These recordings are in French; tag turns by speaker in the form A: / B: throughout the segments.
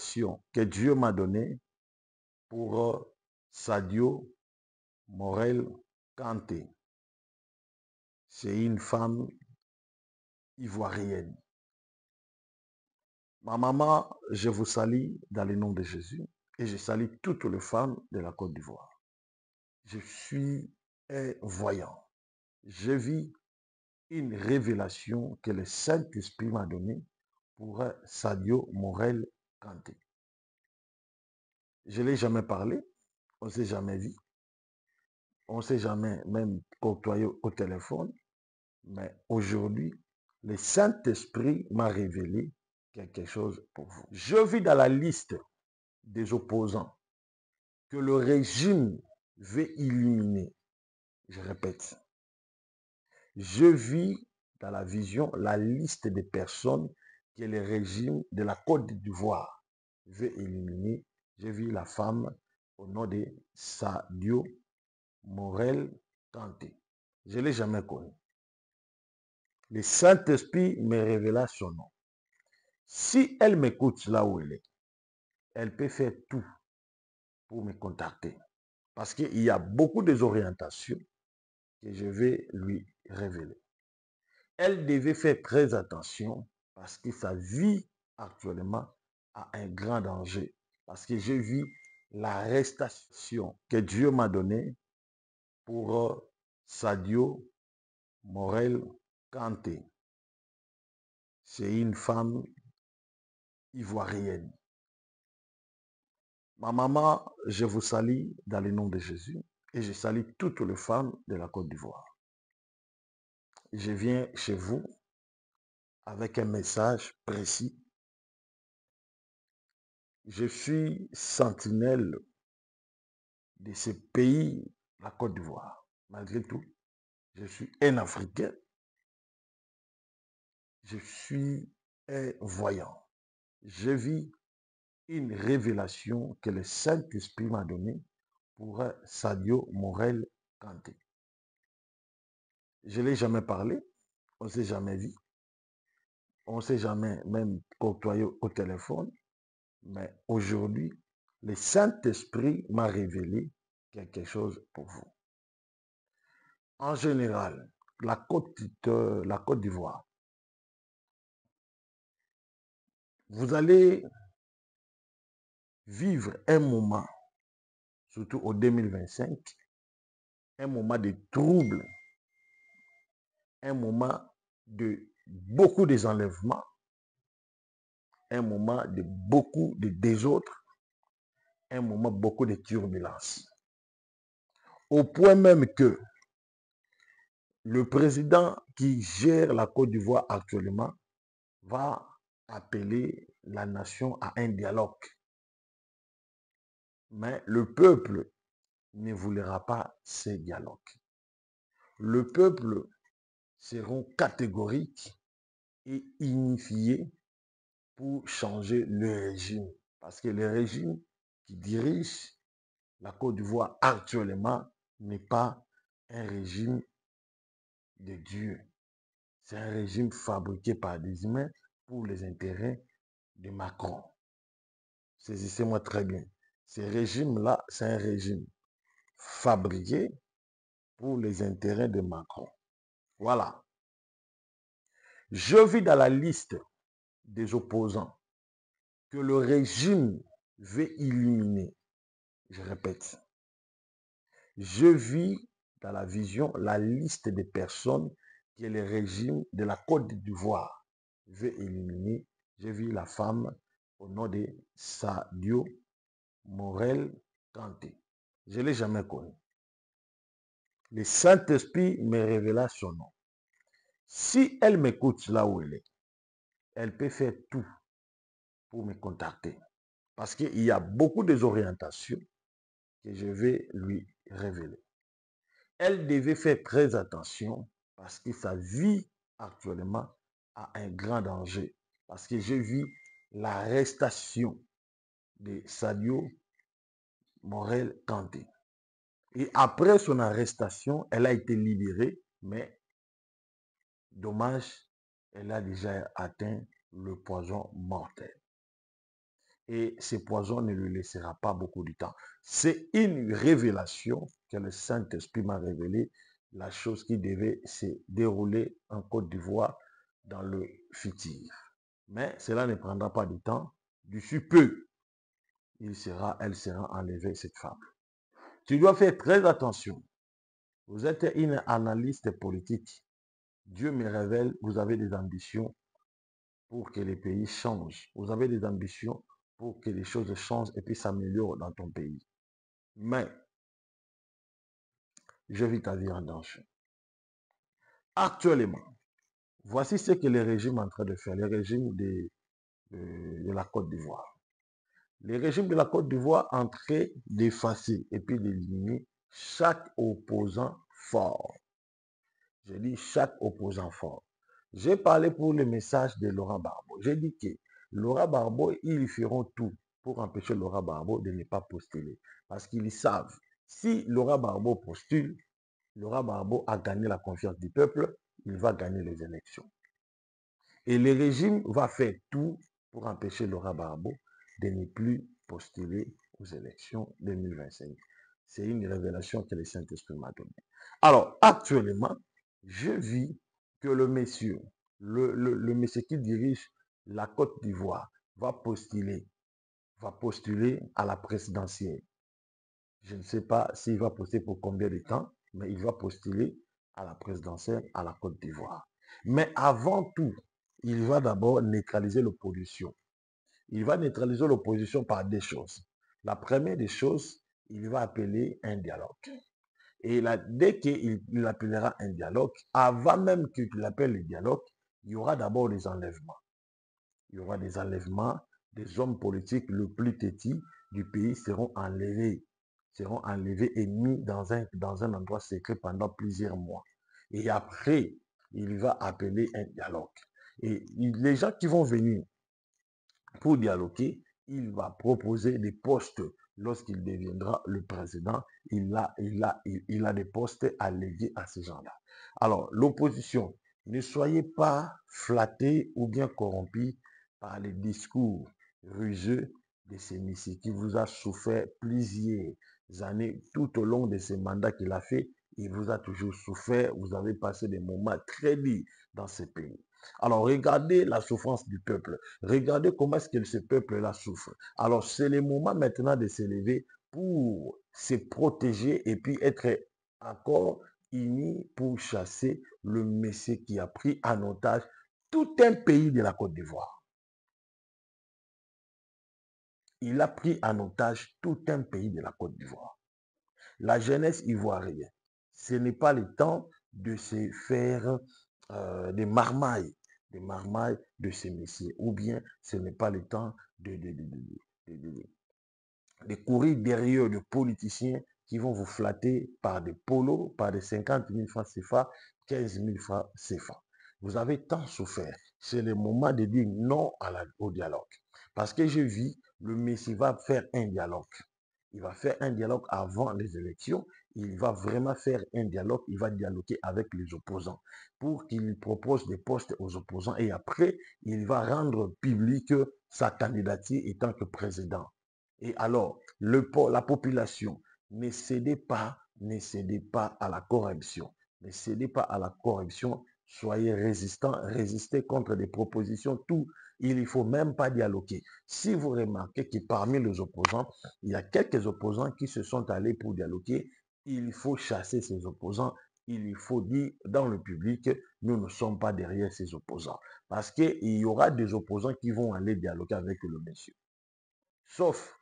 A: révélation que Dieu m'a donnée pour Sadio Morel Kanté. C'est une femme ivoirienne. Ma maman, je vous salue dans le nom de Jésus et je salue toutes les femmes de la Côte d'Ivoire. Je suis un voyant. Je vis une révélation que le Saint-Esprit m'a donnée pour Sadio Morel Kanté. Je ne l'ai jamais parlé, on ne s'est jamais vu, on ne s'est jamais même côtoyé au téléphone, mais aujourd'hui, le Saint-Esprit m'a révélé quelque chose pour vous. Je vis dans la liste des opposants que le régime veut éliminer. Je répète, je vis dans la vision la liste des personnes que le régime de la Côte d'Ivoire veut éliminer. Je vis la femme au nom de Sadio Morel Kanté. Je ne l'ai jamais connu. Le Saint-Esprit me révéla son nom. Si elle m'écoute là où elle peut faire tout pour me contacter. Parce qu'il y a beaucoup d'orientations que je vais lui révéler. Elle devait faire très attention parce que sa vie actuellement a un grand danger. Parce que je vis l'arrestation que Dieu m'a donnée pour Sadio Morel Kanté. C'est une femme ivoirienne. Ma maman, je vous salue dans le nom de Jésus et je salue toutes les femmes de la Côte d'Ivoire. Je viens chez vous avec un message précis. Je suis sentinelle de ce pays, la Côte d'Ivoire. Malgré tout, je suis un Africain. Je suis un voyant. Je vis une révélation que le Saint-Esprit m'a donnée pour Sadio Morel Kanté. Je ne l'ai jamais parlé, on ne s'est jamais vu, on ne s'est jamais même côtoyé au téléphone, mais aujourd'hui, le Saint-Esprit m'a révélé quelque chose pour vous. En général, la Côte d'Ivoire, vous allez vivre un moment, surtout au 2025, un moment de trouble, un moment de beaucoup désenlèvements, un moment de beaucoup de désordre, un moment beaucoup de turbulences. Au point même que le président qui gère la Côte d'Ivoire actuellement va appeler la nation à un dialogue. Mais le peuple ne voudra pas ces dialogues. Le peuple sera catégorique et unifié pour changer le régime. Parce que le régime qui dirige la Côte d'Ivoire actuellement n'est pas un régime de Dieu. C'est un régime fabriqué par des humains pour les intérêts de Macron. Saisissez-moi très bien. Ce régime-là, c'est un régime fabriqué pour les intérêts de Macron. Voilà. Je vis dans la liste des opposants que le régime veut éliminer. Je répète. Je vis dans la vision la liste des personnes que le régime de la Côte d'Ivoire veut éliminer. Je vis la femme au nom de Sadio Morel Kanté. Je ne l'ai jamais connu. Le Saint-Esprit me révéla son nom. Si elle m'écoute là où elle peut faire tout pour me contacter. Parce qu'il y a beaucoup d'orientations que je vais lui révéler. Elle devait faire très attention parce que sa vie actuellement a un grand danger. Parce que je vis l'arrestation de Sadio Morel Kanté. Et après son arrestation, elle a été libérée, mais dommage, elle a déjà atteint le poison mortel. et ce poison ne lui laissera pas beaucoup de temps. C'est une révélation que le Saint-Esprit m'a révélée, la chose qui devait se dérouler en Côte d'Ivoire dans le futur. Mais cela ne prendra pas de temps. D'ici peu, elle sera enlevée, cette femme. Tu dois faire très attention. Vous êtes une analyste politique. Dieu me révèle, vous avez des ambitions pour que les pays changent. Vous avez des ambitions pour que les choses changent et puis s'améliorent dans ton pays. Mais, je vis ta vie en danger. Actuellement, voici ce que le régime est en train de faire, le régime de la Côte d'Ivoire. Le régime de la Côte d'Ivoire est en train d'effacer et puis d'éliminer chaque opposant fort. Je dis chaque opposant fort. J'ai parlé pour le message de Laurent Gbagbo. J'ai dit que Laurent Gbagbo, ils feront tout pour empêcher Laurent Gbagbo de ne pas postuler. Parce qu'ils savent, si Laurent Gbagbo postule, Laurent Gbagbo a gagné la confiance du peuple, il va gagner les élections. Et le régime va faire tout pour empêcher Laurent Gbagbo de ne plus postuler aux élections 2025. C'est une révélation que le Saint-Esprit m'a donnée. Alors, actuellement, je vis que le monsieur qui dirige la Côte d'Ivoire va postuler à la présidentielle. Je ne sais pas s'il va postuler pour combien de temps, mais il va postuler à la présidentielle à la Côte d'Ivoire. Mais avant tout, il va d'abord neutraliser l'opposition. Il va neutraliser l'opposition par des choses. La première des choses, il va appeler un dialogue. Et là, dès qu'il appellera un dialogue, avant même qu'il appelle le dialogue, il y aura d'abord des enlèvements. Il y aura des enlèvements, des hommes politiques le plus têtis du pays seront enlevés et mis dans un endroit secret pendant plusieurs mois. Et après, il va appeler un dialogue. Et les gens qui vont venir pour dialoguer, il va proposer des postes. Lorsqu'il deviendra le président, il a des postes allégués à ces gens-là. Alors, l'opposition, ne soyez pas flattés ou bien corrompus par les discours ruseux de ces messieurs qui vous a souffert plusieurs années tout au long de ces mandats qu'il a fait. Il vous a toujours souffert. Vous avez passé des moments très durs dans ce pays. Alors, regardez la souffrance du peuple. Regardez comment est-ce que ce peuple-là souffre. Alors, c'est le moment maintenant de s'élever pour se protéger et puis être encore unis pour chasser le Messie qui a pris en otage tout un pays de la Côte d'Ivoire. Il a pris en otage tout un pays de la Côte d'Ivoire. La jeunesse ivoirienne, ce n'est pas le temps de se faire des marmailles de ces messieurs. Ou bien ce n'est pas le temps de courir derrière des politiciens qui vont vous flatter par des polos, par des 50 000 francs CFA, 15 000 francs CFA. Vous avez tant souffert. C'est le moment de dire non au dialogue. Parce que je vis, le Messie va faire un dialogue. Il va faire un dialogue avant les élections. Il va vraiment faire un dialogue. Il va dialoguer avec les opposants pour qu'il propose des postes aux opposants. Et après, il va rendre public sa candidature en tant que président. Et alors, la population, ne cédez pas à la corruption. Ne cédez pas à la corruption. Soyez résistants, résistez contre des propositions, tout. Il ne faut même pas dialoguer. Si vous remarquez que parmi les opposants, il y a quelques opposants qui se sont allés pour dialoguer, il faut chasser ces opposants. Il faut dire dans le public, nous ne sommes pas derrière ces opposants. Parce qu'il y aura des opposants qui vont aller dialoguer avec le monsieur. Sauf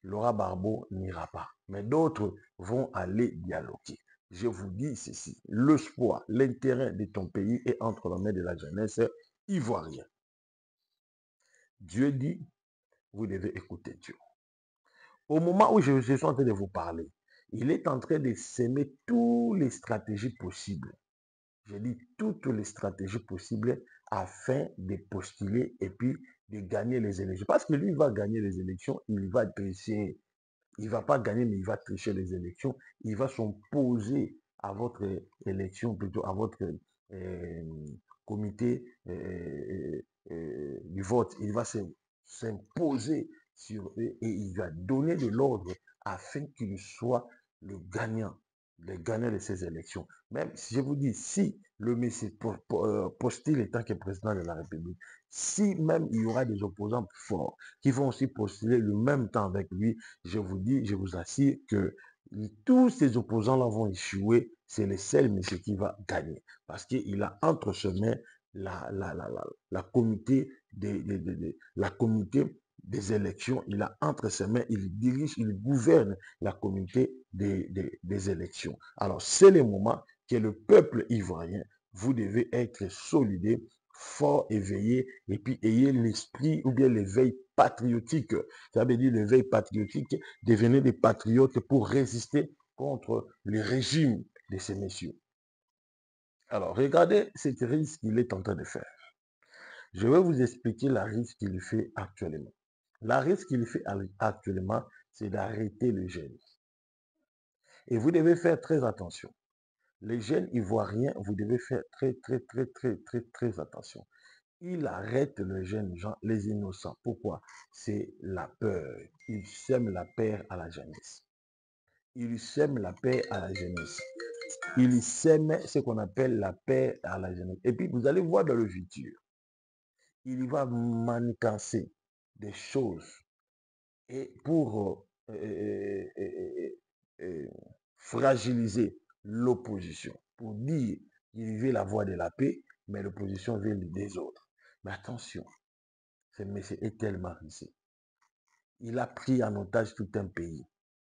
A: Laurent Gbagbo n'ira pas. Mais d'autres vont aller dialoguer. Je vous dis ceci, l'espoir, l'intérêt de ton pays est entre les mains de la jeunesse ivoirienne. Dieu dit, vous devez écouter Dieu. Au moment où je suis en train de vous parler, il est en train de s'aimer toutes les stratégies possibles. Je dis toutes les stratégies possibles afin de postuler et puis de gagner les élections. Parce que lui, il va gagner les élections, il va tricher. Il ne va pas gagner, mais il va tricher les élections. Il va s'opposer à votre élection, plutôt à votre comité du vote. Il va s'imposer sur eux et il va donner de l'ordre afin qu'il soit le gagnant de ces élections. Même si je vous dis, si le Messie postule étant que président de la République, si même il y aura des opposants forts qui vont aussi postuler le même temps avec lui, je vous dis, je vous assure que tous ces opposants-là vont échouer. C'est le seul monsieur qui va gagner. Parce qu'il a entre ses mains la communauté la communauté des élections. Il a entre ses mains, il dirige, il gouverne la communauté des élections. Alors, c'est le moment que le peuple ivoirien, vous devez être solidaire, fort, éveillé, et puis ayez l'esprit ou bien l'éveil patriotique. Ça veut dire l'éveil patriotique, devenez des patriotes pour résister contre le régime de ces messieurs. Alors, regardez ce risque qu'il est en train de faire. Je vais vous expliquer la risque qu'il fait actuellement. La risque qu'il fait actuellement, c'est d'arrêter le jeûne. Et vous devez faire très attention. Les jeunes ivoiriens, vous devez faire très attention. Il arrête le jeune gens, les innocents. Pourquoi? C'est la peur. Il sème la peur à la jeunesse. Il sème la paix à la jeunesse. Il sème ce qu'on appelle la paix à la jeunesse. Et puis, vous allez voir dans le futur, il va manigancer des choses et pour fragiliser l'opposition, pour dire qu'il veut la voie de la paix, mais l'opposition veut des autres. Mais attention, ce monsieur est tellement risqué. Il a pris en otage tout un pays.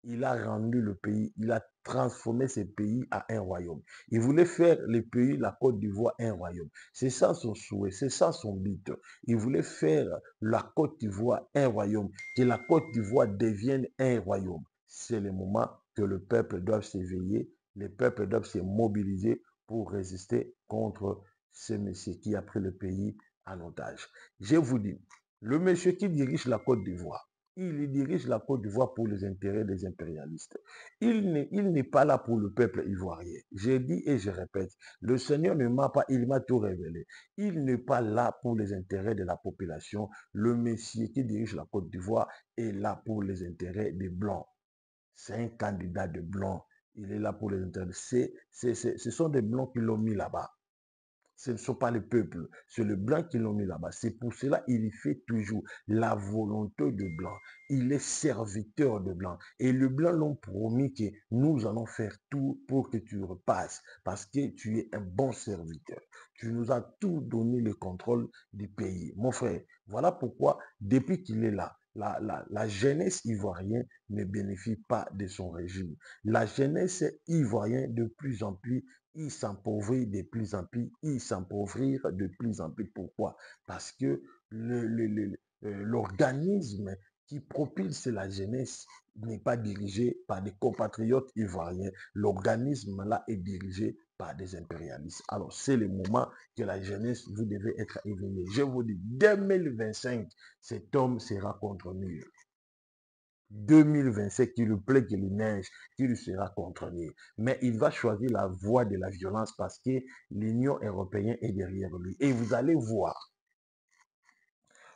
A: Il a rendu le pays, il a transformé ce pays à un royaume. Il voulait faire le pays, la Côte d'Ivoire, un royaume. C'est ça son souhait, c'est ça son but. Il voulait faire la Côte d'Ivoire un royaume, que la Côte d'Ivoire devienne un royaume. C'est le moment que le peuple doit s'éveiller, le peuple doit se mobiliser pour résister contre ce monsieur qui a pris le pays en otage. Je vous dis, le monsieur qui dirige la Côte d'Ivoire, il dirige la Côte d'Ivoire pour les intérêts des impérialistes. Il n'est pas là pour le peuple ivoirien. J'ai dit et je répète, le Seigneur ne m'a pas, il m'a tout révélé. Il n'est pas là pour les intérêts de la population. Le Messie qui dirige la Côte d'Ivoire est là pour les intérêts des Blancs. C'est un candidat de Blancs. Il est là pour les intérêts. Ce sont des Blancs qui l'ont mis là-bas. Ce ne sont pas les peuples, c'est le blanc qui l'ont mis là-bas. C'est pour cela qu'il fait toujours la volonté de blanc. Il est serviteur de blanc. Et le blanc l'ont promis que nous allons faire tout pour que tu repasses. Parce que tu es un bon serviteur. Tu nous as tout donné le contrôle du pays. Mon frère, voilà pourquoi, depuis qu'il est là, la jeunesse ivoirienne ne bénéficie pas de son régime. La jeunesse ivoirienne, de plus en plus, il s'appauvrit de plus en plus, il s'appauvrit de plus en plus. Pourquoi? Parce que l'organisme qui propulse la jeunesse n'est pas dirigé par des compatriotes ivoiriens. L'organisme là est dirigé par des impérialistes. Alors, c'est le moment que la jeunesse, vous devez être éveillé. Je vous dis, 2025, cet homme sera contre mur. 2027, qu'il le plaît, qu'il neige, qu'il sera contrôlé. Mais il va choisir la voie de la violence parce que l'Union européenne est derrière lui. Et vous allez voir,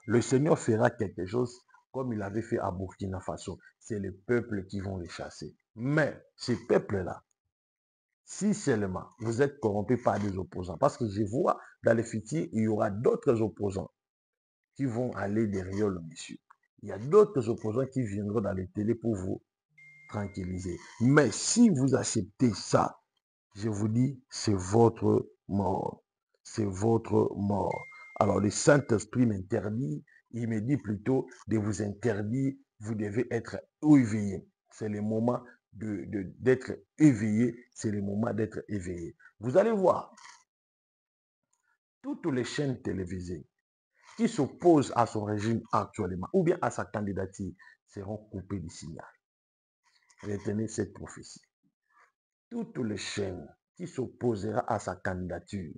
A: le Seigneur fera quelque chose comme il avait fait à Burkina Faso. C'est les peuples qui vont les chasser. Mais ces peuples-là, si seulement vous êtes corrompus par des opposants, parce que je vois dans le futur, il y aura d'autres opposants qui vont aller derrière le monsieur. Il y a d'autres opposants qui viendront dans les télés pour vous tranquilliser. Mais si vous acceptez ça, je vous dis, c'est votre mort. C'est votre mort. Alors le Saint-Esprit m'interdit, il me dit plutôt de vous interdire, vous devez être éveillé. C'est le moment d'être éveillé, c'est le moment d'être éveillé. Vous allez voir, toutes les chaînes télévisées qui s'opposent à son régime actuellement, ou bien à sa candidature, seront coupées du signal. Retenez cette prophétie. Toutes les chaînes qui s'opposera à sa candidature,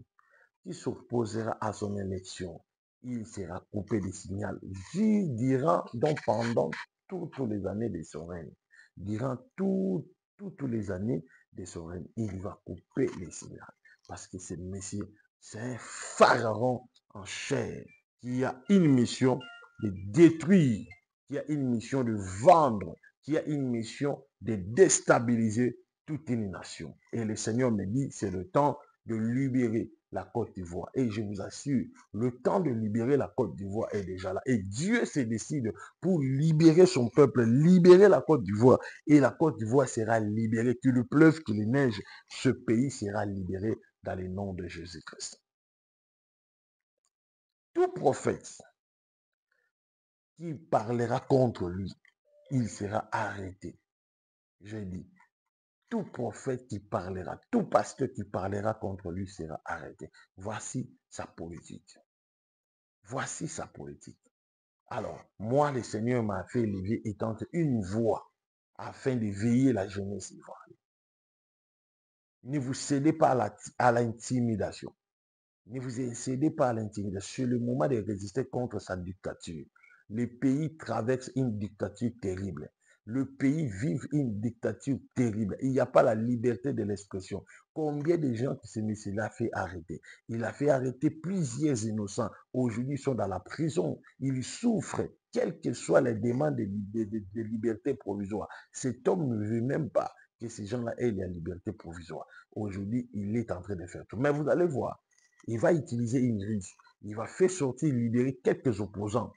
A: qui s'opposera à son élection, il sera coupé du signal. Durant, donc pendant toutes les années de son règne, durant toutes les années de son règne, il va couper les signaux. Parce que ce Messie, c'est un pharaon en chair qui a une mission de détruire, qui a une mission de vendre, qui a une mission de déstabiliser toute une nation. Et le Seigneur me dit, c'est le temps de libérer la Côte d'Ivoire. Et je vous assure, le temps de libérer la Côte d'Ivoire est déjà là. Et Dieu se décide pour libérer son peuple, libérer la Côte d'Ivoire. Et la Côte d'Ivoire sera libérée. Qu'il le pleuve, qu'il le neige, ce pays sera libéré dans le nom de Jésus-Christ. Tout prophète qui parlera contre lui, il sera arrêté. Je dis, tout prophète qui parlera, tout pasteur qui parlera contre lui sera arrêté. Voici sa politique. Voici sa politique. Alors, moi, le Seigneur m'a fait lever et tenter une voix afin de veiller la jeunesse ivoirienne. Ne vous cédez pas à l'intimidation. Ne vous cédez pas à l'intimidation. C'est le moment de résister contre sa dictature. Le pays traverse une dictature terrible. Le pays vit une dictature terrible. Il n'y a pas la liberté de l'expression. Combien de gens que ce monsieur-là a fait arrêter? Il a fait arrêter plusieurs innocents. Aujourd'hui, ils sont dans la prison. Ils souffrent, quelles que soient les demandes de liberté provisoire. Cet homme ne veut même pas que ces gens-là aient la liberté provisoire. Aujourd'hui, il est en train de faire tout. Mais vous allez voir, il va utiliser une ruse. Il va faire sortir, libérer quelques opposants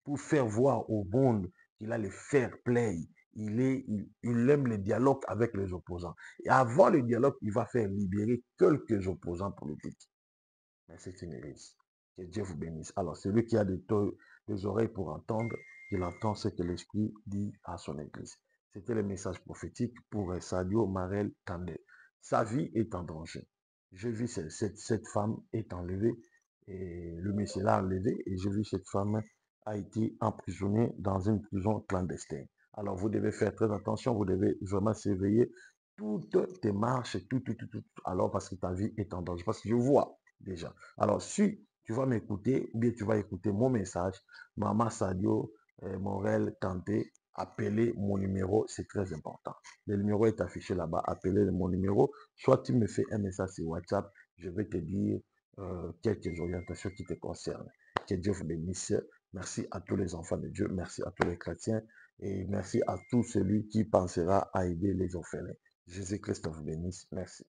A: pour faire voir au monde qu'il a le fair play. Il aime le dialogue avec les opposants. Et avant le dialogue, il va faire libérer quelques opposants politiques. Mais c'est une ruse. Que Dieu vous bénisse. Alors, celui qui a des oreilles pour entendre, qu'il entend ce que l'Esprit dit à son Église. C'était le message prophétique pour Sadio Marel Kandé. Sa vie est en danger. Je vis cette femme est enlevée, et le monsieur l'a enlevée, et je vis cette femme a été emprisonnée dans une prison clandestine. Alors vous devez faire très attention, vous devez vraiment s'éveiller. Toutes tes marches, tout, alors parce que ta vie est en danger. Parce que je vois déjà. Alors si tu vas m'écouter, ou bien tu vas écouter mon message, Maman Sadio Morel Kanté, appelez mon numéro, c'est très important. Le numéro est affiché là-bas, appelez mon numéro. Soit tu me fais un message sur WhatsApp, je vais te dire quelques orientations qui te concernent. Que Dieu vous bénisse. Merci à tous les enfants de Dieu, merci à tous les chrétiens et merci à tout celui qui pensera à aider les orphelins. Jésus-Christ vous bénisse. Merci.